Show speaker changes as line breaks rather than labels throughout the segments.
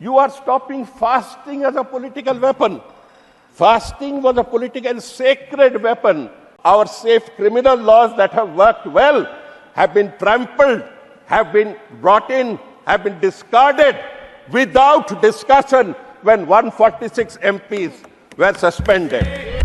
You are stopping fasting as a political weapon. Fasting was a political sacred weapon. Our safe criminal laws that have worked well have been trampled, have been brought in, have been discarded without discussion when 146 MPs were suspended.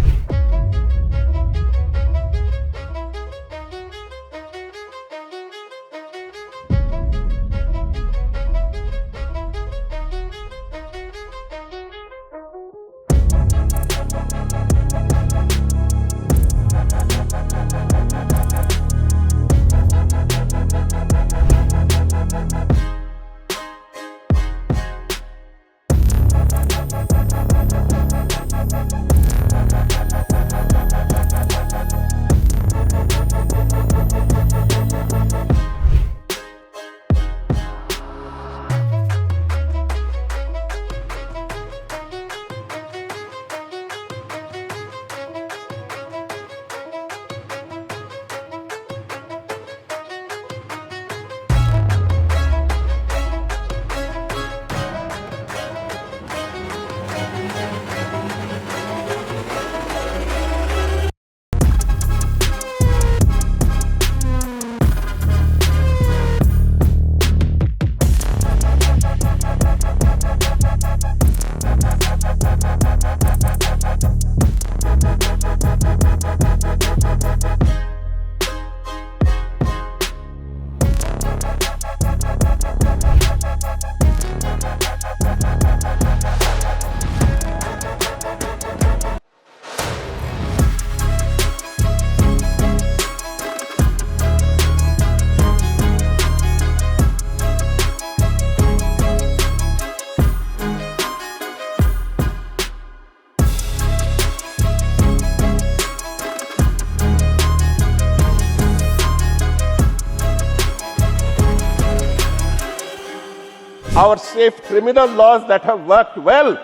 Our safe criminal laws that have worked well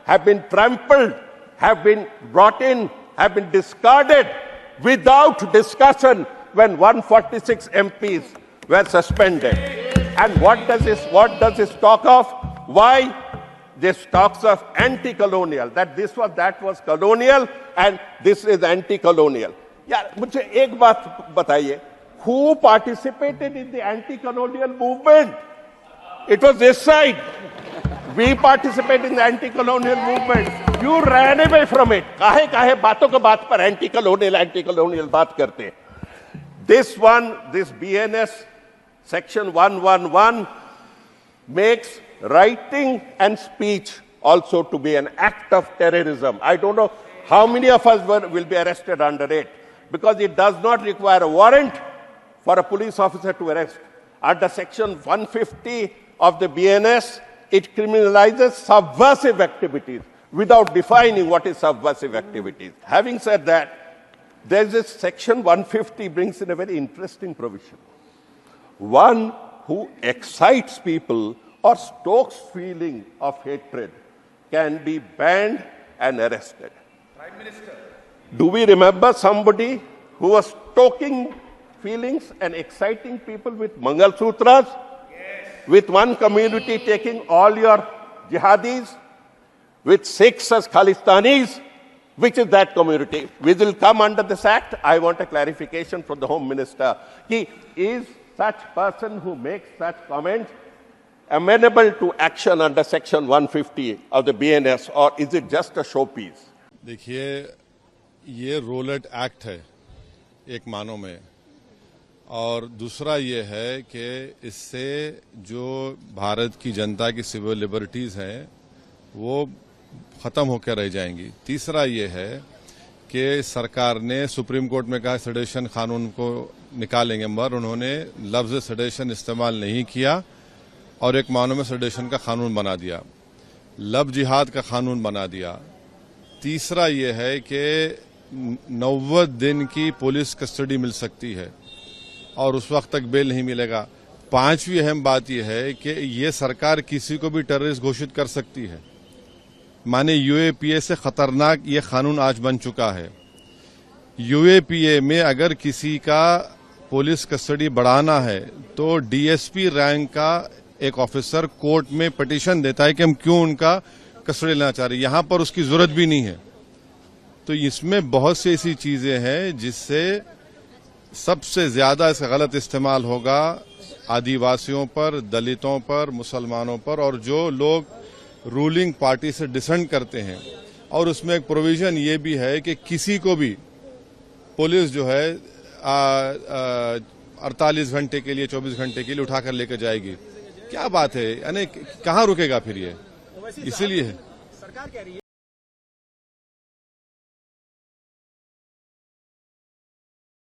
have been trampled, have been brought in, have been discarded without discussion when 146 MPs were suspended. And what does this talk of? Why? This talks of anti-colonial, that was colonial and this is anti-colonial. Yeah, मुझे एक बात बताइए, who participated in the anti-colonial movement? It was this side. We participated in the anti-colonial movement. You ran away from it. काहे बातों के बात पर anti-colonial बात करते. This BNS section 111 makes writing and speech also to be an act of terrorism. I don't know how many of us will be arrested under it, because it does not require a warrant for a police officer to arrest. Under section 150 of the BNS, it criminalizes subversive activities without defining what is subversive activities. Having said that, there's this section 150 brings in a very interesting provision. One who excites people or stokes feeling of hatred can be banned and arrested.
Prime Minister.
Do we remember somebody who was stoking feelings and exciting people with Mangal Sutras? With one community taking all your jihadis, with Sikhs as Khalistanis? Which is that community? We will come under this act. I want a clarification from the Home Minister. Is such person who makes such comments amenable to action under section 150 of the BNS, or is it just a showpiece?
देखिए, ये roulette act है एक मानों में, और दूसरा ये है कि इससे जो भारत की जनता की सिविल लिबर्टीज हैं वो ख़त्म होकर रह जाएंगी। तीसरा ये है कि सरकार ने सुप्रीम कोर्ट में कहा सेडेशन कानून को निकालेंगे, मगर उन्होंने लफ्ज़ सेडेशन इस्तेमाल नहीं किया और एक मानों में सेडेशन का कानून बना दिया, लब जिहाद का कानून बना दिया। तीसरा ये है कि 90 दिन की पुलिस कस्टडी मिल सकती है और उस वक्त तक बेल नहीं मिलेगा। पांचवी अहम बात यह है कि ये सरकार किसी को भी टेररिस्ट घोषित कर सकती है। माने यूएपीए से खतरनाक ये कानून आज बन चुका है। यूएपीए में अगर किसी का पुलिस कस्टडी बढ़ाना है तो डीएसपी रैंक का एक ऑफिसर कोर्ट में पिटीशन देता है कि हम क्यों उनका कस्टडी लेना चाह रहे हैं, यहां पर उसकी जरूरत भी नहीं है। तो इसमें बहुत सी ऐसी चीजें हैं जिससे सबसे ज्यादा इसका गलत इस्तेमाल होगा आदिवासियों पर, दलितों पर, मुसलमानों पर, और जो लोग रूलिंग पार्टी से डिसेंट करते हैं। और उसमें एक प्रोविजन ये भी है कि किसी को भी पुलिस जो है 48 घंटे के लिए, 24 घंटे के लिए उठाकर लेकर जाएगी। क्या बात है, यानी कहाँ रुकेगा फिर ये? इसीलिए